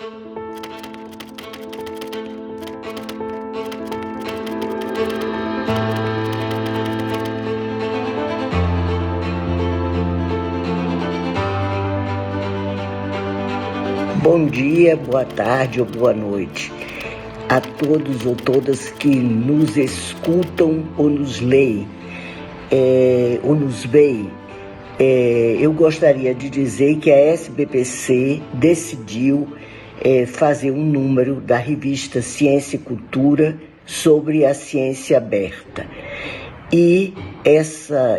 Bom dia, boa tarde ou boa noite a todos ou todas que nos escutam ou nos leem, ou nos veem. Eu gostaria de dizer que a SBPC decidiu fazer um número da revista Ciência e Cultura sobre a ciência aberta. E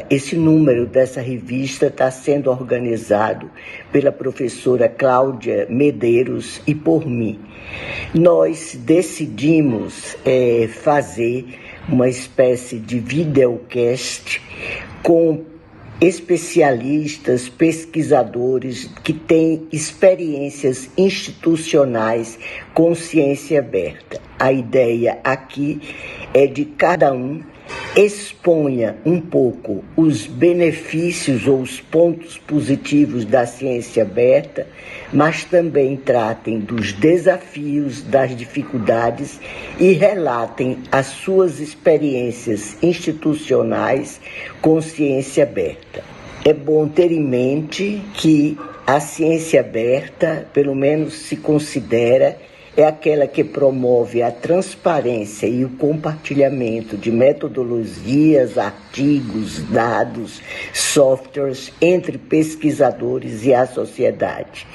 esse número dessa revista está sendo organizado pela professora Cláudia Medeiros e por mim. Nós decidimos fazer uma espécie de videocast com especialistas, pesquisadores que têm experiências institucionais com ciência aberta. A ideia aqui é de cada um exponha um pouco os benefícios ou os pontos positivos da ciência aberta, mas também tratem dos desafios, das dificuldades e relatem as suas experiências institucionais com ciência aberta. É bom ter em mente que a ciência aberta, pelo menos se considera, é aquela que promove a transparência e o compartilhamento de metodologias, artigos, dados, softwares entre pesquisadores e a sociedade.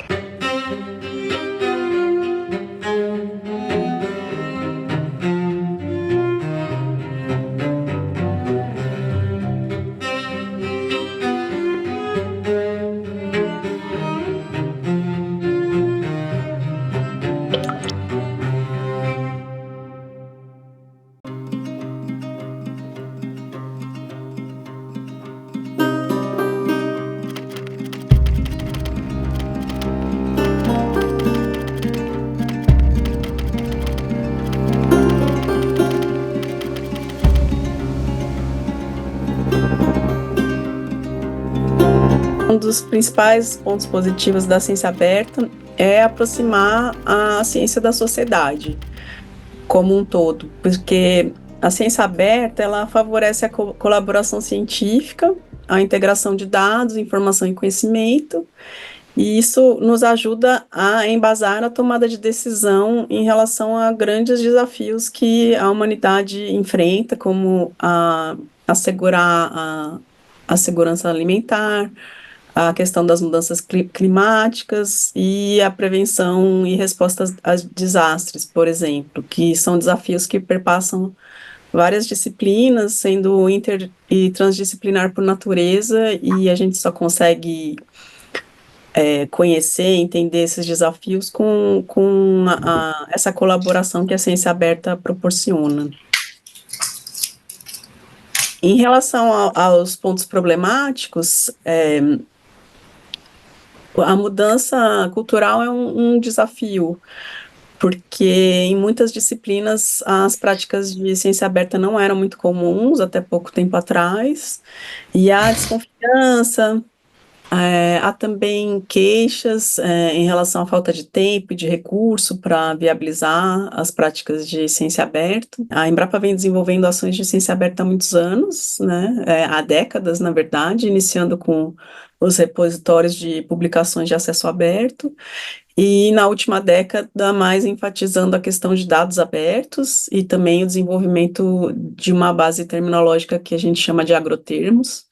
Um dos principais pontos positivos da ciência aberta é aproximar a ciência da sociedade como um todo, porque a ciência aberta ela favorece a colaboração científica, a integração de dados, informação e conhecimento, e isso nos ajuda a embasar a tomada de decisão em relação a grandes desafios que a humanidade enfrenta, como assegurar a segurança alimentar, a questão das mudanças climáticas e a prevenção e respostas a desastres, por exemplo, que são desafios que perpassam várias disciplinas, sendo inter e transdisciplinar por natureza, e a gente só consegue conhecer, entender esses desafios com essa colaboração que a ciência aberta proporciona. Em relação aos pontos problemáticos, a mudança cultural é um desafio, porque em muitas disciplinas as práticas de ciência aberta não eram muito comuns até pouco tempo atrás, e há desconfiança, há também queixas em relação à falta de tempo e de recurso para viabilizar as práticas de ciência aberta. A Embrapa vem desenvolvendo ações de ciência aberta há muitos anos, né? Há décadas, na verdade, iniciando com os repositórios de publicações de acesso aberto, e na última década mais enfatizando a questão de dados abertos e também o desenvolvimento de uma base terminológica que a gente chama de agrotermos.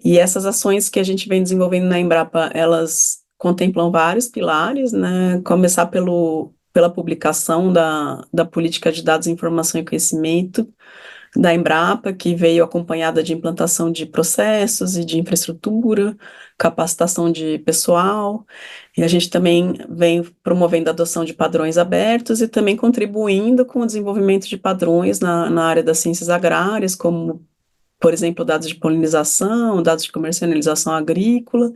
E essas ações que a gente vem desenvolvendo na Embrapa, elas contemplam vários pilares, né? Começar pela publicação da Política de Dados, Informação e Conhecimento da Embrapa, que veio acompanhada de implantação de processos e de infraestrutura, capacitação de pessoal, e a gente também vem promovendo a adoção de padrões abertos e também contribuindo com o desenvolvimento de padrões na área das ciências agrárias, como, por exemplo, dados de polinização, dados de comercialização agrícola,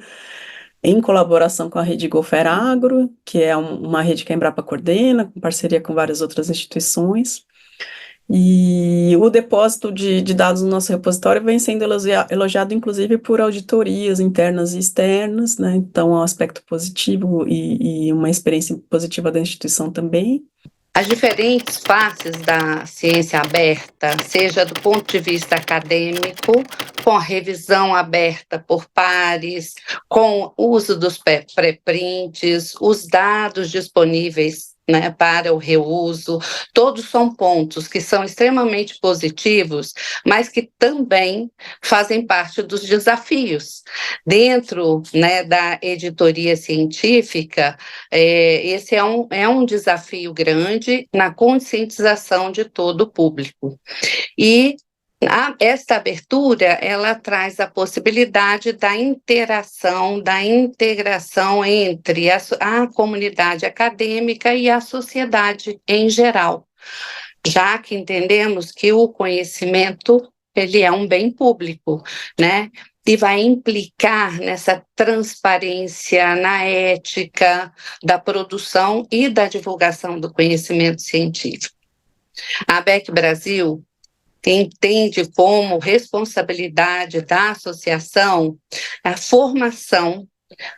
em colaboração com a rede Gofer Agro, que é uma rede que a Embrapa coordena, com parceria com várias outras instituições. E o depósito de dados no nosso repositório vem sendo elogiado, inclusive, por auditorias internas e externas, né? Então, é um aspecto positivo e uma experiência positiva da instituição também. As diferentes faces da ciência aberta, seja do ponto de vista acadêmico, com a revisão aberta por pares, com o uso dos pré-prints, os dados disponíveis, né, para o reuso, todos são pontos que são extremamente positivos, mas que também fazem parte dos desafios. Dentro, né, da editoria científica, esse é um desafio grande na conscientização de todo o público. E esta abertura, ela traz a possibilidade da interação, da integração entre a comunidade acadêmica e a sociedade em geral, já que entendemos que o conhecimento, ele é um bem público, né? E vai implicar nessa transparência, na ética da produção e da divulgação do conhecimento científico. A ABEC Brasil entende como responsabilidade da associação a formação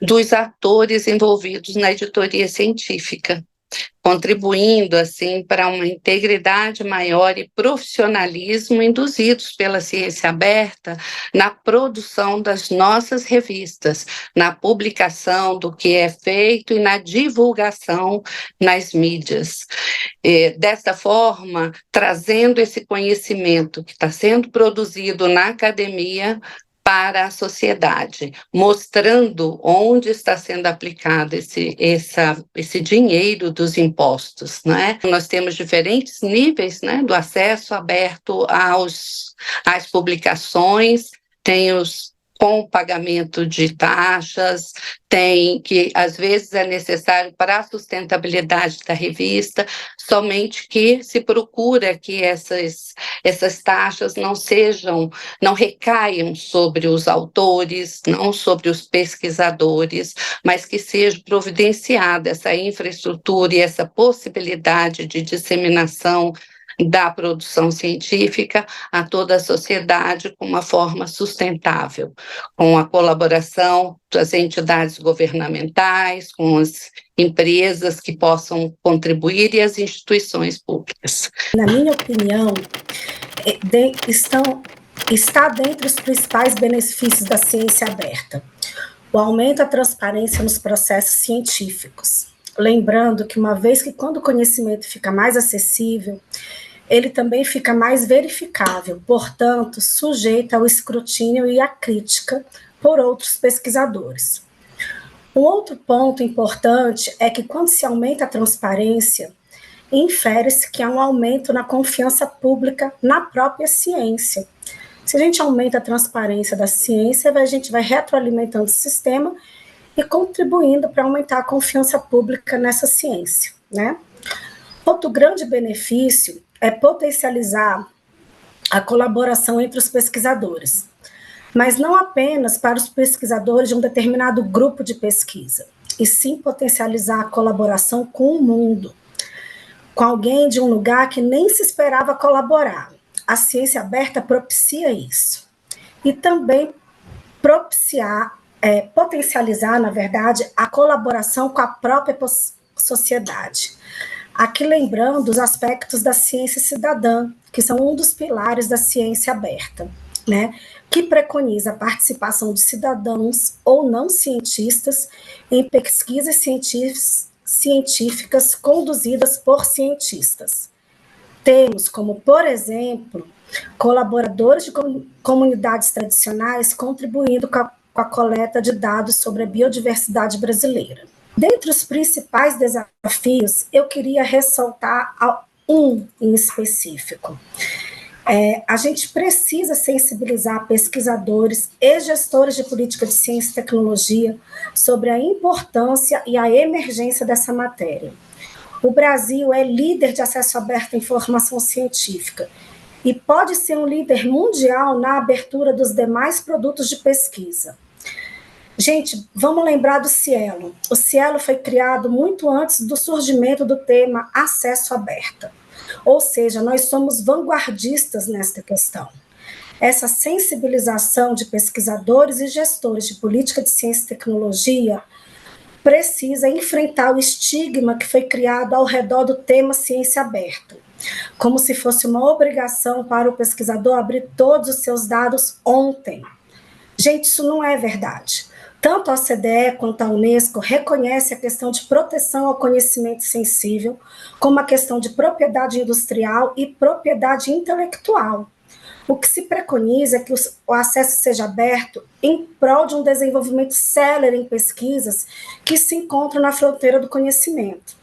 dos atores envolvidos na editoria científica, contribuindo, assim, para uma integridade maior e profissionalismo induzidos pela ciência aberta na produção das nossas revistas, na publicação do que é feito e na divulgação nas mídias. Desta forma, trazendo esse conhecimento que está sendo produzido na academia para a sociedade, mostrando onde está sendo aplicado esse dinheiro dos impostos, né? Nós temos diferentes níveis, né, do acesso aberto às publicações, tem os com pagamento de taxas, tem que às vezes é necessário para a sustentabilidade da revista, somente que se procura que essas taxas não recaiam sobre os autores, não sobre os pesquisadores, mas que seja providenciada essa infraestrutura e essa possibilidade de disseminação da produção científica a toda a sociedade com uma forma sustentável, com a colaboração das entidades governamentais, com as empresas que possam contribuir e as instituições públicas. Na minha opinião, está dentre os principais benefícios da ciência aberta o aumento da transparência nos processos científicos. Lembrando que uma vez que quando o conhecimento fica mais acessível, ele também fica mais verificável, portanto, sujeito ao escrutínio e à crítica por outros pesquisadores. Um outro ponto importante é que quando se aumenta a transparência, infere-se que há um aumento na confiança pública na própria ciência. Se a gente aumenta a transparência da ciência, a gente vai retroalimentando o sistema e contribuindo para aumentar a confiança pública nessa ciência, né? Outro grande benefício é potencializar a colaboração entre os pesquisadores, mas não apenas para os pesquisadores de um determinado grupo de pesquisa, e sim potencializar a colaboração com o mundo, com alguém de um lugar que nem se esperava colaborar. A ciência aberta propicia isso. E também potencializar, na verdade, a colaboração com a própria sociedade. Aqui lembrando os aspectos da ciência cidadã, que são um dos pilares da ciência aberta, né? Que preconiza a participação de cidadãos ou não cientistas em pesquisas científicas conduzidas por cientistas. Temos como, por exemplo, colaboradores de comunidades tradicionais contribuindo com a coleta de dados sobre a biodiversidade brasileira. Dentre os principais desafios, eu queria ressaltar um em específico. A gente precisa sensibilizar pesquisadores e gestores de política de ciência e tecnologia sobre a importância e a emergência dessa matéria. O Brasil é líder de acesso aberto à informação científica e pode ser um líder mundial na abertura dos demais produtos de pesquisa. Gente, vamos lembrar do Cielo. O Cielo foi criado muito antes do surgimento do tema acesso aberto. Ou seja, nós somos vanguardistas nesta questão. Essa sensibilização de pesquisadores e gestores de política de ciência e tecnologia precisa enfrentar o estigma que foi criado ao redor do tema ciência aberta, como se fosse uma obrigação para o pesquisador abrir todos os seus dados ontem. Gente, isso não é verdade. Tanto a OCDE quanto a Unesco reconhecem a questão de proteção ao conhecimento sensível como a questão de propriedade industrial e propriedade intelectual. O que se preconiza é que o acesso seja aberto em prol de um desenvolvimento célere em pesquisas que se encontram na fronteira do conhecimento.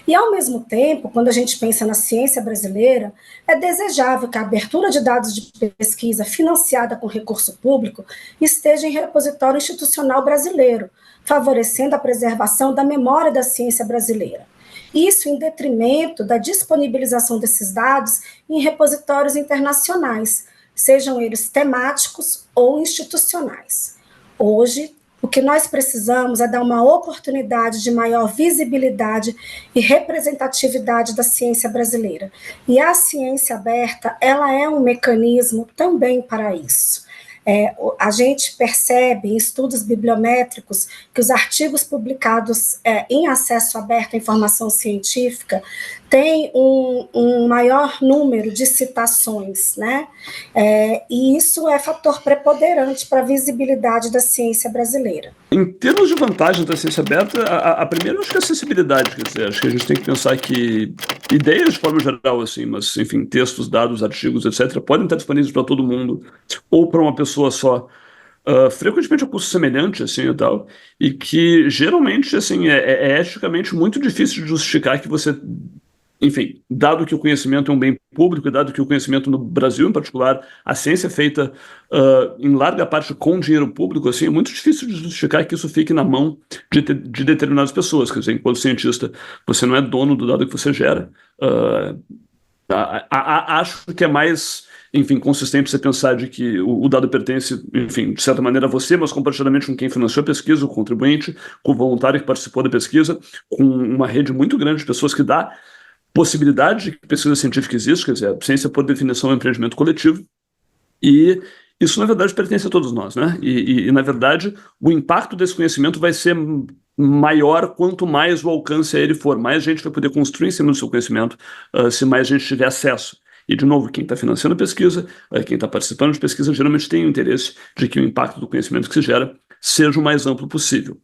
E, ao mesmo tempo, quando a gente pensa na ciência brasileira, é desejável que a abertura de dados de pesquisa financiada com recurso público esteja em repositório institucional brasileiro, favorecendo a preservação da memória da ciência brasileira. Isso em detrimento da disponibilização desses dados em repositórios internacionais, sejam eles temáticos ou institucionais. Hoje, o que nós precisamos é dar uma oportunidade de maior visibilidade e representatividade da ciência brasileira. E a ciência aberta, ela é um mecanismo também para isso. A gente percebe em estudos bibliométricos que os artigos publicados em acesso aberto à informação científica têm um maior número de citações, né? E isso é fator preponderante para a visibilidade da ciência brasileira. Em termos de vantagem da ciência aberta, a primeira acho que é a acessibilidade, quer dizer, acho que a gente tem que pensar que ideias de forma geral, assim, mas, enfim, textos, dados, artigos, etc., podem estar disponíveis para todo mundo, ou para uma pessoa só, frequentemente a custo semelhante, assim, e tal, e que, geralmente, assim, é eticamente muito difícil de justificar que você... Enfim, dado que o conhecimento é um bem público, e dado que o conhecimento no Brasil, em particular, a ciência é feita em larga parte com dinheiro público, assim, é muito difícil de justificar que isso fique na mão de determinadas pessoas. Quer dizer, enquanto cientista, você não é dono do dado que você gera. Acho que é mais, enfim, consistente você pensar de que o dado pertence, enfim, de certa maneira a você, mas compartilhadamente com quem financiou a pesquisa, o contribuinte, com o voluntário que participou da pesquisa, com uma rede muito grande de pessoas que dá possibilidade de que pesquisa científica existe, quer dizer, a ciência, por definição, é um empreendimento coletivo, e isso, na verdade, pertence a todos nós, né? E na verdade, o impacto desse conhecimento vai ser maior quanto mais o alcance a ele for, mais gente vai poder construir em cima do seu conhecimento, se mais gente tiver acesso. E, de novo, quem está financiando a pesquisa, quem está participando de pesquisa, geralmente tem o interesse de que o impacto do conhecimento que se gera seja o mais amplo possível.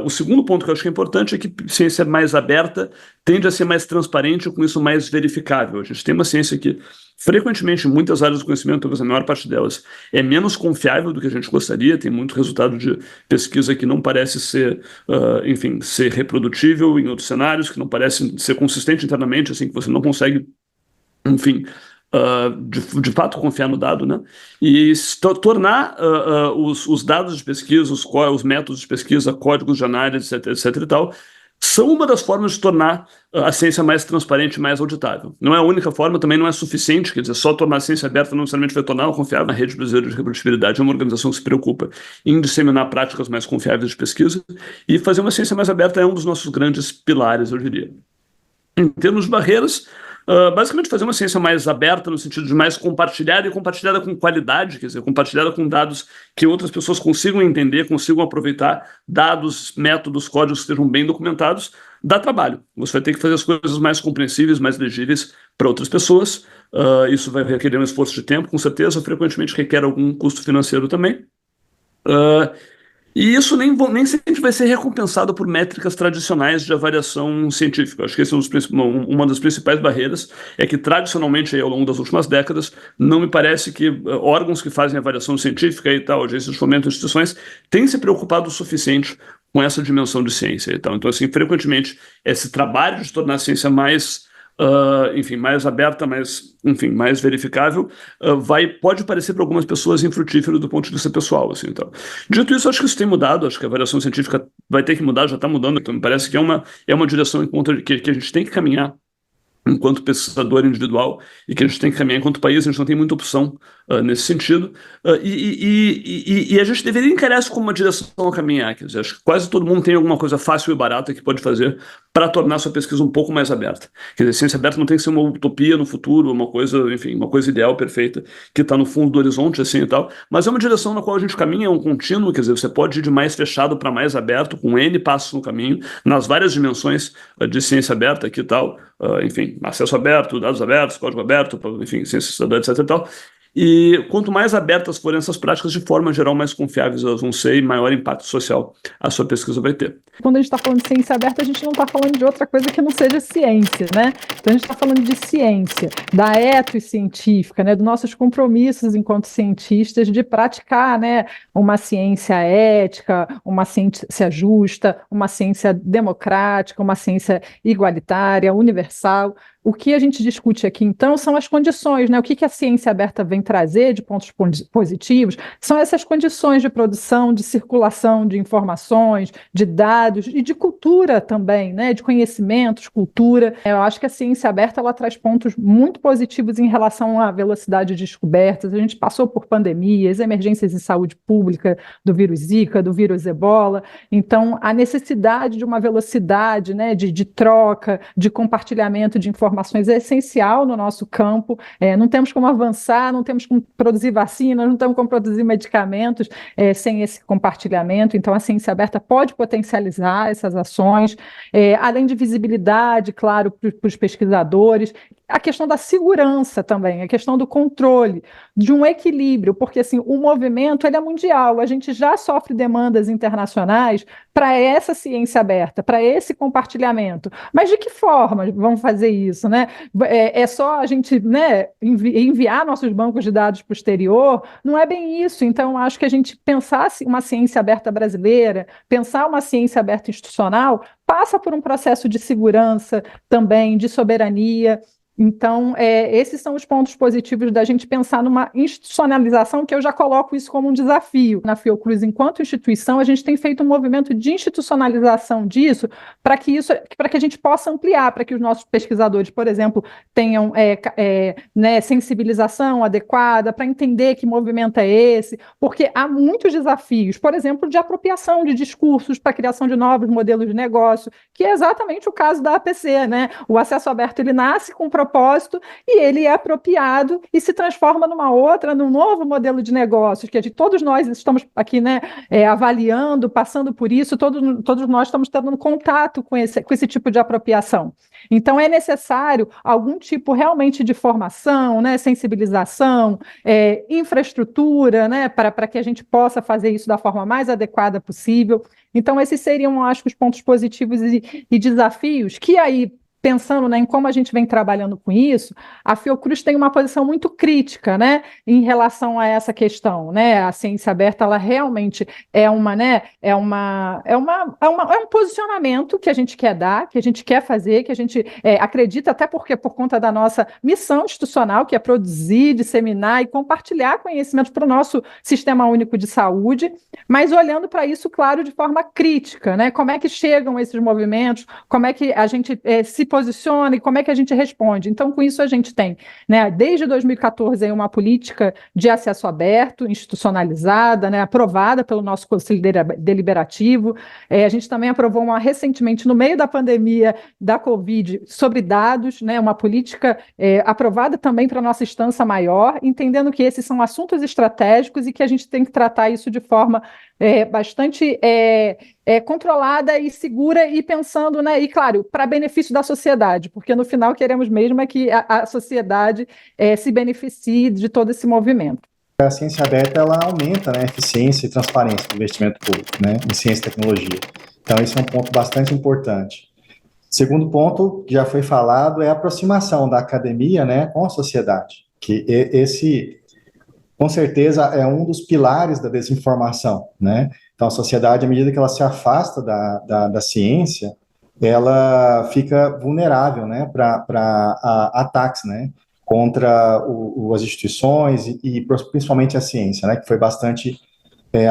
O segundo ponto que eu acho que é importante é que ciência mais aberta tende a ser mais transparente e, com isso, mais verificável. A gente tem uma ciência que, frequentemente, em muitas áreas do conhecimento, talvez a maior parte delas, é menos confiável do que a gente gostaria, tem muito resultado de pesquisa que não parece ser, enfim, ser reprodutível em outros cenários, que não parece ser consistente internamente, assim, que você não consegue, enfim, de fato confiar no dado, né? E tornar os dados de pesquisa, os métodos de pesquisa, códigos de análise, etc. e tal, são uma das formas de tornar a ciência mais transparente e mais auditável. Não é a única forma, também não é suficiente, quer dizer, só tornar a ciência aberta não necessariamente vai tornar ela confiável. A Rede Brasileira de Reprodutibilidade é uma organização que se preocupa em disseminar práticas mais confiáveis de pesquisa, e fazer uma ciência mais aberta é um dos nossos grandes pilares, eu diria. Em termos de barreiras, basicamente fazer uma ciência mais aberta no sentido de mais compartilhada, e compartilhada com qualidade, quer dizer, compartilhada com dados que outras pessoas consigam entender, consigam aproveitar, dados, métodos, códigos que estejam bem documentados, dá trabalho. Você vai ter que fazer as coisas mais compreensíveis, mais legíveis para outras pessoas. Isso vai requerer um esforço de tempo, com certeza, frequentemente requer algum custo financeiro também. E isso nem sempre vai ser recompensado por métricas tradicionais de avaliação científica. Acho que esse é uma das principais barreiras, é que tradicionalmente, aí, ao longo das últimas décadas, não me parece que órgãos que fazem avaliação científica e tal, agências de fomento, instituições, têm se preocupado o suficiente com essa dimensão de ciência e tal. Então, assim, frequentemente, esse trabalho de tornar a ciência mais... enfim, mais aberta, mais verificável, pode parecer para algumas pessoas infrutífero do ponto de vista pessoal, assim, então. Dito isso, acho que isso tem mudado, acho que a avaliação científica vai ter que mudar, já está mudando, então me parece que é uma direção em conta que a gente tem que caminhar enquanto pesquisador individual, e que a gente tem que caminhar enquanto país. A gente não tem muita opção nesse sentido, e a gente deveria encarar isso como uma direção a caminhar. Quer dizer, acho que quase todo mundo tem alguma coisa fácil e barata que pode fazer para tornar sua pesquisa um pouco mais aberta. Quer dizer, ciência aberta não tem que ser uma utopia no futuro, uma coisa, enfim, uma coisa ideal, perfeita, que está no fundo do horizonte, assim e tal, mas é uma direção na qual a gente caminha, é um contínuo, quer dizer, você pode ir de mais fechado para mais aberto, com N passos no caminho, nas várias dimensões de ciência aberta aqui e tal, enfim, acesso aberto, dados abertos, código aberto, enfim, ciência cidadã, etc e tal. E quanto mais abertas forem essas práticas, de forma geral, mais confiáveis elas vão ser e maior impacto social a sua pesquisa vai ter. Quando a gente está falando de ciência aberta, a gente não está falando de outra coisa que não seja ciência, né? Então a gente está falando de ciência, da ética científica, né? Dos nossos compromissos enquanto cientistas de praticar, né, uma ciência ética, uma ciência justa, uma ciência democrática, uma ciência igualitária, universal. O que a gente discute aqui, então, são as condições, né? O que a ciência aberta vem trazer de pontos positivos são essas condições de produção, de circulação de informações, de dados e de cultura também, né? De conhecimentos, cultura. Eu acho que a ciência aberta ela traz pontos muito positivos em relação à velocidade de descobertas. A gente passou por pandemias, emergências em saúde pública, do vírus Zika, do vírus Ebola. Então, a necessidade de uma velocidade, né? De troca, de compartilhamento de informações é essencial no nosso campo. Não temos como avançar, não temos como produzir vacinas, não temos como produzir medicamentos sem esse compartilhamento. Então, a ciência aberta pode potencializar essas ações, além de visibilidade, claro, para os pesquisadores. A questão da segurança também, a questão do controle, de um equilíbrio, porque assim, o movimento ele é mundial, a gente já sofre demandas internacionais para essa ciência aberta, para esse compartilhamento. Mas de que forma vão fazer isso, né? É só a gente, né, enviar nossos bancos de dados para o exterior? Não é bem isso. Então, acho que a gente pensar uma ciência aberta brasileira, pensar uma ciência aberta institucional, passa por um processo de segurança também, de soberania. Então, esses são os pontos positivos da gente pensar numa institucionalização, que eu já coloco isso como um desafio. Na Fiocruz, enquanto instituição, a gente tem feito um movimento de institucionalização disso, para que a gente possa ampliar, para que os nossos pesquisadores, por exemplo, tenham né, sensibilização adequada, para entender que movimento é esse, porque há muitos desafios, por exemplo, de apropriação de discursos para a criação de novos modelos de negócio, que é exatamente o caso da APC, né? O acesso aberto, ele nasce com propósito e ele é apropriado e se transforma num novo modelo de negócios, que todos nós estamos aqui, né, avaliando, passando por isso, todos nós estamos tendo contato com esse tipo de apropriação. Então, é necessário algum tipo realmente de formação, né, sensibilização, infraestrutura, né, para que a gente possa fazer isso da forma mais adequada possível. Então, esses seriam, acho que, os pontos positivos e desafios que aí, pensando, né, em como a gente vem trabalhando com isso, a Fiocruz tem uma posição muito crítica, né, em relação a essa questão, né? A ciência aberta, ela realmente é um posicionamento que a gente quer dar, que a gente quer fazer, que a gente acredita, até porque por conta da nossa missão institucional, que é produzir, disseminar e compartilhar conhecimentos para o nosso Sistema Único de Saúde, mas olhando para isso, claro, de forma crítica, né? Como é que chegam esses movimentos, como é que a gente se posiciona e como é que a gente responde. Então, com isso, a gente tem, né, desde 2014, uma política de acesso aberto, institucionalizada, né, aprovada pelo nosso Conselho Deliberativo. A gente também aprovou recentemente, no meio da pandemia da Covid, sobre dados, né, uma política aprovada também para a nossa instância maior, entendendo que esses são assuntos estratégicos e que a gente tem que tratar isso de forma bastante controlada e segura e pensando, né, e claro, para benefício da sociedade, porque no final queremos mesmo que a sociedade se beneficie de todo esse movimento. A ciência aberta, ela aumenta, né, a eficiência e transparência do investimento público, né, em ciência e tecnologia. Então, esse é um ponto bastante importante. Segundo ponto, que já foi falado, é a aproximação da academia, né, com a sociedade, que esse, com certeza, é um dos pilares da desinformação, né? Então, a sociedade, à medida que ela se afasta da ciência, ela fica vulnerável, né, para ataques, né, contra as instituições e principalmente a ciência, né, que foi bastante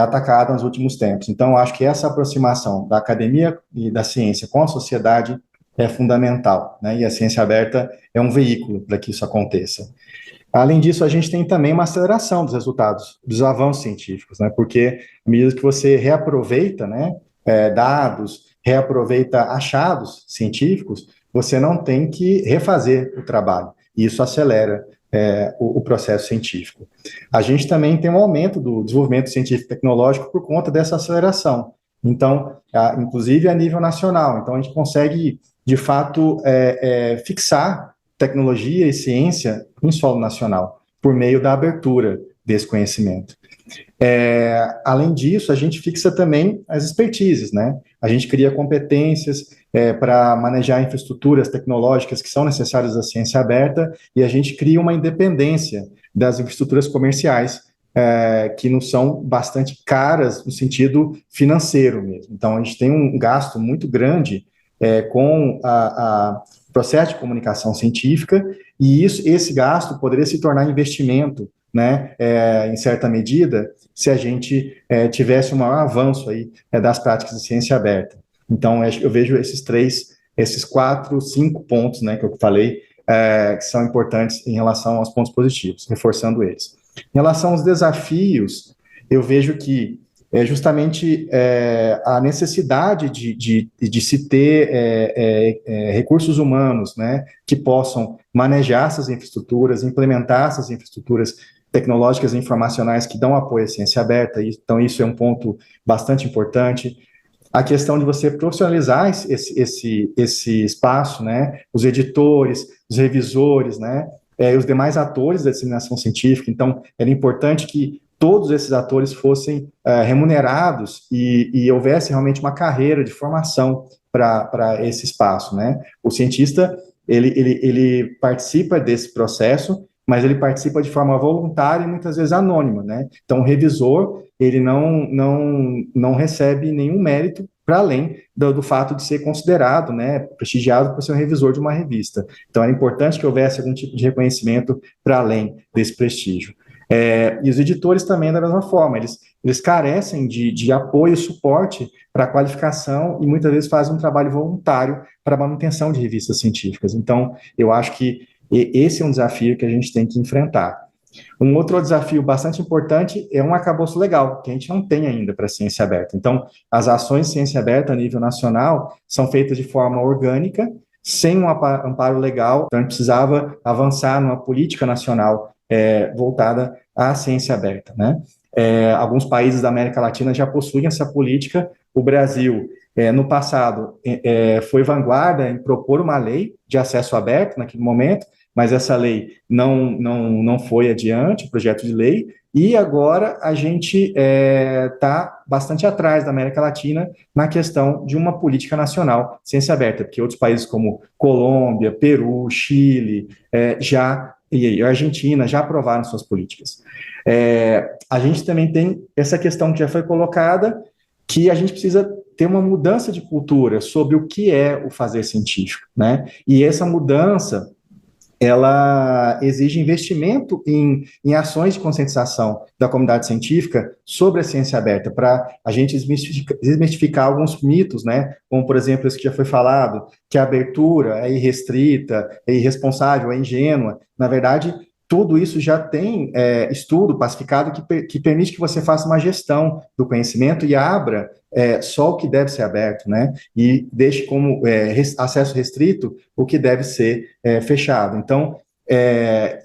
atacada nos últimos tempos. Então, acho que essa aproximação da academia e da ciência com a sociedade é fundamental, né, e a ciência aberta é um veículo para que isso aconteça. Além disso, a gente tem também uma aceleração dos resultados, dos avanços científicos, né? Porque à medida que você reaproveita, né, dados, reaproveita achados científicos, você não tem que refazer o trabalho. E isso acelera o processo científico. A gente também tem um aumento do desenvolvimento científico e tecnológico por conta dessa aceleração. Então, inclusive a nível nacional. Então, a gente consegue, de fato, fixar tecnologia e ciência em solo nacional, por meio da abertura desse conhecimento. Além disso, a gente fixa também as expertises, né? A gente cria competências para manejar infraestruturas tecnológicas que são necessárias à ciência aberta e a gente cria uma independência das infraestruturas comerciais que não são bastante caras no sentido financeiro mesmo. Então, a gente tem um gasto muito grande com a processo de comunicação científica, e esse gasto poderia se tornar investimento, né, em certa medida, se a gente tivesse um maior avanço aí das práticas de ciência aberta. Então, eu vejo esses 4, 5 pontos, né, que eu falei, que são importantes em relação aos pontos positivos, reforçando eles. Em relação aos desafios, eu vejo que justamente a necessidade de se ter recursos humanos, né, que possam manejar essas infraestruturas, implementar essas infraestruturas tecnológicas e informacionais que dão apoio à ciência aberta, então isso é um ponto bastante importante. A questão de você profissionalizar esse espaço, né, os editores, os revisores, né, e os demais atores da disseminação científica. Então, era importante que todos esses atores fossem remunerados e houvesse realmente uma carreira de formação para esse espaço, né? O cientista, ele participa desse processo, mas ele participa de forma voluntária e muitas vezes anônima, né? Então, o revisor, ele não recebe nenhum mérito para além do fato de ser considerado, né, prestigiado por ser um revisor de uma revista. Então, era importante que houvesse algum tipo de reconhecimento para além desse prestígio. E os editores também, da mesma forma, eles carecem de apoio e suporte para a qualificação e muitas vezes fazem um trabalho voluntário para a manutenção de revistas científicas. Então, eu acho que esse é um desafio que a gente tem que enfrentar. Um outro desafio bastante importante é um arcabouço legal, que a gente não tem ainda para a ciência aberta. Então, as ações de ciência aberta a nível nacional são feitas de forma orgânica, sem um amparo legal, então a gente precisava avançar numa política nacional voltada à ciência aberta, né? Alguns países da América Latina já possuem essa política. O Brasil, no passado, foi vanguarda em propor uma lei de acesso aberto naquele momento, mas essa lei não foi adiante, o projeto de lei, e agora a gente está bastante atrás da América Latina na questão de uma política nacional de ciência aberta, porque outros países como Colômbia, Peru, Chile, e a Argentina já aprovaram suas políticas. A gente também tem essa questão que já foi colocada, que a gente precisa ter uma mudança de cultura sobre o que é o fazer científico, né? E essa mudança, ela exige investimento em ações de conscientização da comunidade científica sobre a ciência aberta, para a gente desmistificar alguns mitos, né? Como, por exemplo, esse que já foi falado, que a abertura é irrestrita, é irresponsável, é ingênua. Na verdade, tudo isso já tem estudo pacificado que permite que você faça uma gestão do conhecimento e abra só o que deve ser aberto, né? E deixe como acesso restrito o que deve ser fechado. Então,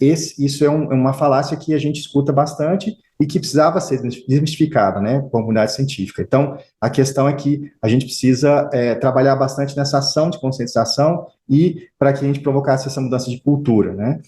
isso é uma falácia que a gente escuta bastante e que precisava ser desmistificada, né, com a comunidade científica. Então, a questão é que a gente precisa trabalhar bastante nessa ação de conscientização e para que a gente provocasse essa mudança de cultura, né?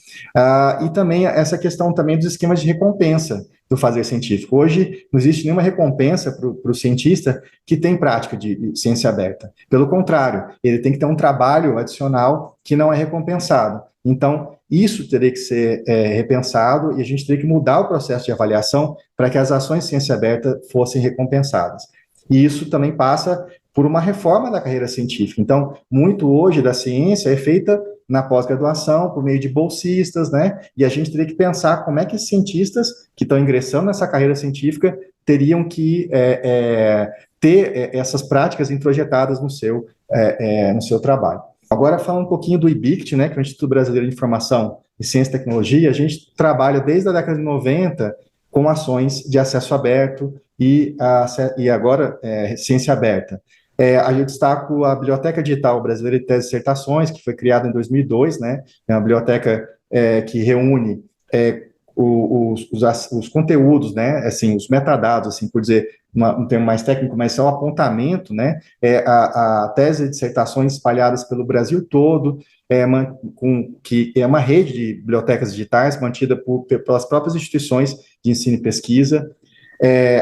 E também essa questão também dos esquemas de recompensa do fazer científico. Hoje, não existe nenhuma recompensa para o cientista que tem prática de ciência aberta. Pelo contrário, ele tem que ter um trabalho adicional que não é recompensado. Então, isso teria que ser repensado e a gente teria que mudar o processo de avaliação para que as ações de ciência aberta fossem recompensadas. E isso também passa por uma reforma da carreira científica. Então, muito hoje da ciência é feita na pós-graduação, por meio de bolsistas, né? E a gente teria que pensar como é que esses cientistas que estão ingressando nessa carreira científica teriam que ter essas práticas introjetadas no seu trabalho. Agora, falando um pouquinho do IBICT, né, que é o Instituto Brasileiro de Informação e Ciência e Tecnologia, a gente trabalha desde a década de 90 com ações de acesso aberto e agora ciência aberta. Eu destaco a Biblioteca Digital Brasileira de Teses e Dissertações, que foi criada em 2002, né, é uma biblioteca que reúne os conteúdos, né, assim, os metadados, assim, por dizer um termo mais técnico, mas é o apontamento, né, a tese e dissertações espalhadas pelo Brasil todo, que é uma rede de bibliotecas digitais mantida pelas próprias instituições de ensino e pesquisa.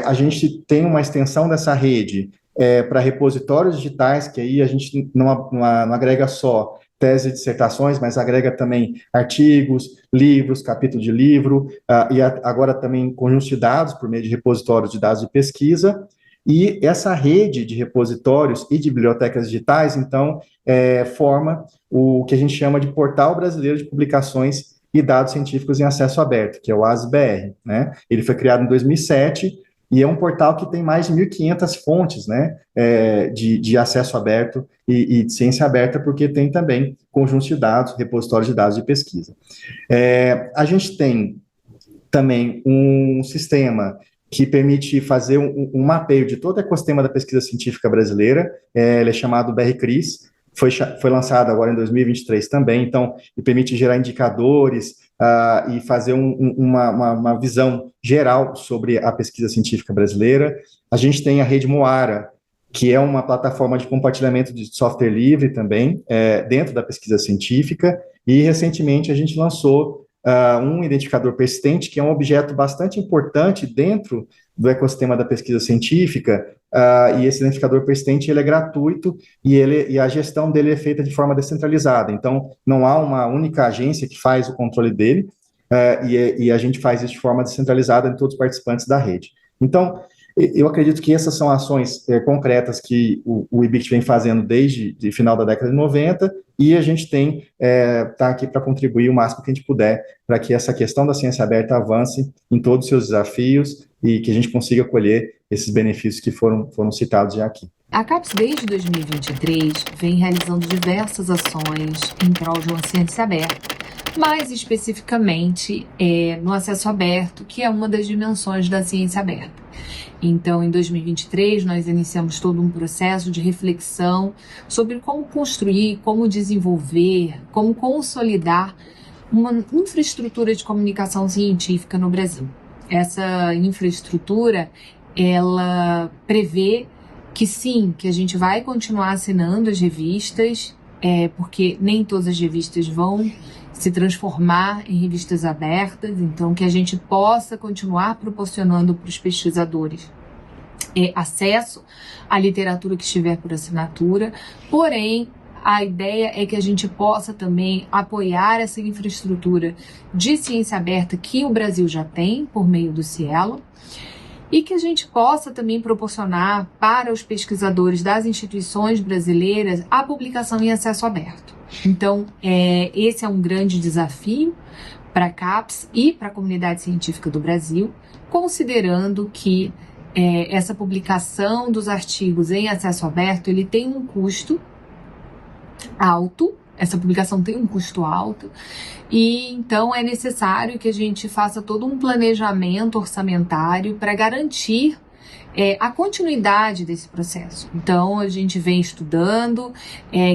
A gente tem uma extensão dessa rede para repositórios digitais, que aí a gente não agrega só tese e dissertações, mas agrega também artigos, livros, capítulo de livro, e agora também conjuntos de dados por meio de repositórios de dados de pesquisa. E essa rede de repositórios e de bibliotecas digitais, então, forma o que a gente chama de Portal Brasileiro de Publicações e Dados Científicos em Acesso Aberto, que é o ASBR, né? Ele foi criado em 2007, e é um portal que tem mais de 1.500 fontes, né, de acesso aberto e de ciência aberta, porque tem também conjuntos de dados, repositórios de dados de pesquisa. A gente tem também um sistema que permite fazer um mapeio de todo o ecossistema da pesquisa científica brasileira, ele é chamado BRCRIS, foi lançado agora em 2023 também, então, ele permite gerar indicadores, e fazer uma visão geral sobre a pesquisa científica brasileira. A gente tem a rede Moara, que é uma plataforma de compartilhamento de software livre também, dentro da pesquisa científica, e recentemente a gente lançou um identificador persistente, que é um objeto bastante importante dentro do ecossistema da pesquisa científica, e esse identificador persistente ele é gratuito e a gestão dele é feita de forma descentralizada. Então, não há uma única agência que faz o controle dele, e a gente faz isso de forma descentralizada em todos os participantes da rede. Então, eu acredito que essas são ações concretas que o IBICT vem fazendo desde o final da década de 90, e a gente está aqui para contribuir o máximo que a gente puder para que essa questão da ciência aberta avance em todos os seus desafios e que a gente consiga colher esses benefícios que foram citados já aqui. A CAPES, desde 2023, vem realizando diversas ações em prol de uma ciência aberta, mais especificamente no acesso aberto, que é uma das dimensões da ciência aberta. Então, em 2023, nós iniciamos todo um processo de reflexão sobre como construir, como desenvolver, como consolidar uma infraestrutura de comunicação científica no Brasil. Essa infraestrutura, ela prevê que sim, que a gente vai continuar assinando as revistas, porque nem todas as revistas vão se transformar em revistas abertas, então que a gente possa continuar proporcionando para os pesquisadores acesso à literatura que estiver por assinatura, porém a ideia é que a gente possa também apoiar essa infraestrutura de ciência aberta que o Brasil já tem por meio do Cielo, e que a gente possa também proporcionar para os pesquisadores das instituições brasileiras a publicação em acesso aberto. Então, esse é um grande desafio para a CAPES e para a comunidade científica do Brasil, considerando que essa publicação dos artigos em acesso aberto ele tem um custo alto, essa publicação tem um custo alto, e então é necessário que a gente faça todo um planejamento orçamentário para garantir a continuidade desse processo. Então, a gente vem estudando,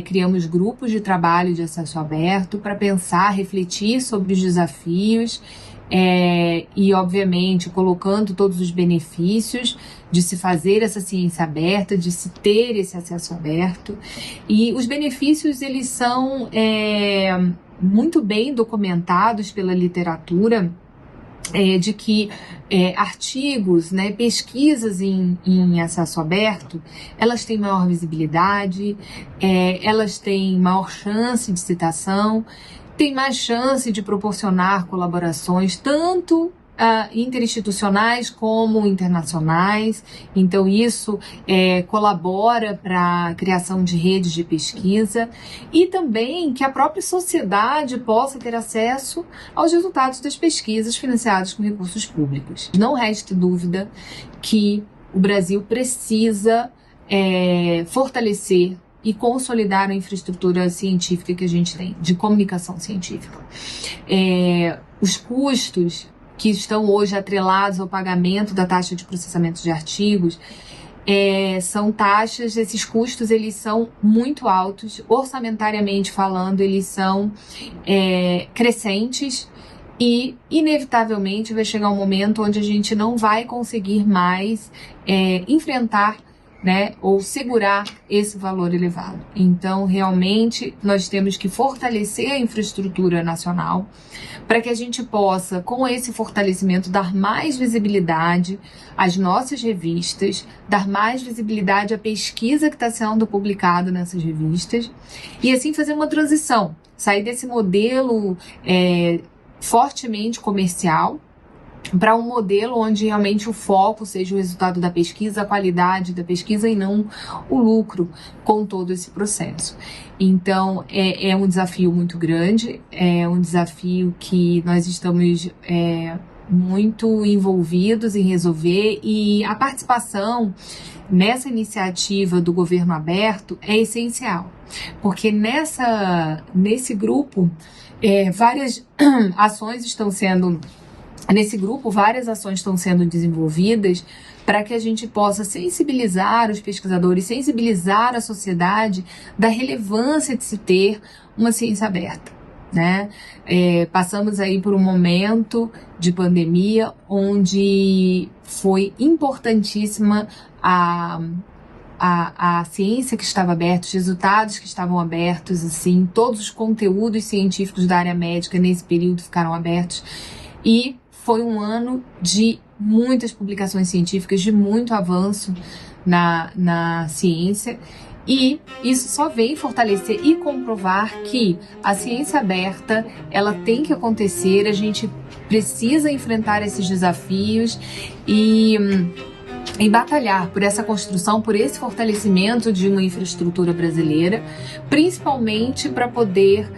criamos grupos de trabalho de acesso aberto para pensar, refletir sobre os desafios e, obviamente, colocando todos os benefícios de se fazer essa ciência aberta, de se ter esse acesso aberto. E os benefícios, eles são muito bem documentados pela literatura, de que artigos, né, pesquisas em acesso aberto, elas têm maior visibilidade, elas têm maior chance de citação, têm mais chance de proporcionar colaborações, tanto interinstitucionais como internacionais. Então isso colabora para a criação de redes de pesquisa e também que a própria sociedade possa ter acesso aos resultados das pesquisas financiadas com recursos públicos. Não resta dúvida que o Brasil precisa fortalecer e consolidar a infraestrutura científica que a gente tem, de comunicação científica. Os custos que estão hoje atrelados ao pagamento da taxa de processamento de artigos são taxas, esses custos eles são muito altos, orçamentariamente falando, eles são crescentes e, inevitavelmente, vai chegar um momento onde a gente não vai conseguir mais enfrentar, né, ou segurar esse valor elevado. Então, realmente, nós temos que fortalecer a infraestrutura nacional para que a gente possa, com esse fortalecimento, dar mais visibilidade às nossas revistas, dar mais visibilidade à pesquisa que está sendo publicada nessas revistas e, assim, fazer uma transição, sair desse modelo fortemente comercial para um modelo onde realmente o foco seja o resultado da pesquisa, a qualidade da pesquisa e não o lucro com todo esse processo. Então, é um desafio muito grande, é um desafio que nós estamos muito envolvidos em resolver, e a participação nessa iniciativa do governo aberto é essencial, porque nesse grupo várias ações estão sendo desenvolvidas para que a gente possa sensibilizar os pesquisadores, sensibilizar a sociedade da relevância de se ter uma ciência aberta, né? Passamos aí por um momento de pandemia onde foi importantíssima a ciência que estava aberta, os resultados que estavam abertos, assim, todos os conteúdos científicos da área médica nesse período ficaram abertos, e foi um ano de muitas publicações científicas, de muito avanço na ciência, e isso só vem fortalecer e comprovar que a ciência aberta, ela tem que acontecer, a gente precisa enfrentar esses desafios e batalhar por essa construção, por esse fortalecimento de uma infraestrutura brasileira, principalmente para poder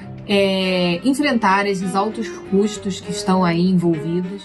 enfrentar esses altos custos que estão aí envolvidos.